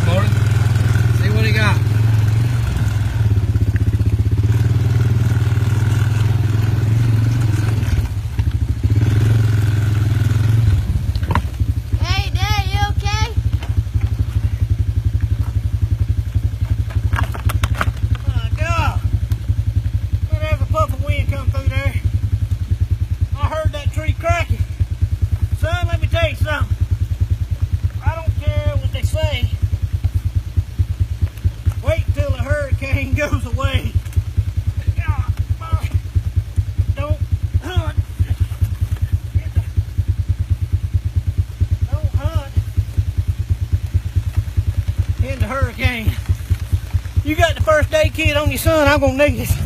Morning. See what he got. Hey, Dad, you okay? Get off. There's a puff of wind come through there. I heard that tree cracking. Son, let me tell you something. I don't care what they say. Wait till the hurricane goes away. Don't hunt. Don't hunt in the hurricane. You got the first aid kit on your son, I'm gonna need it.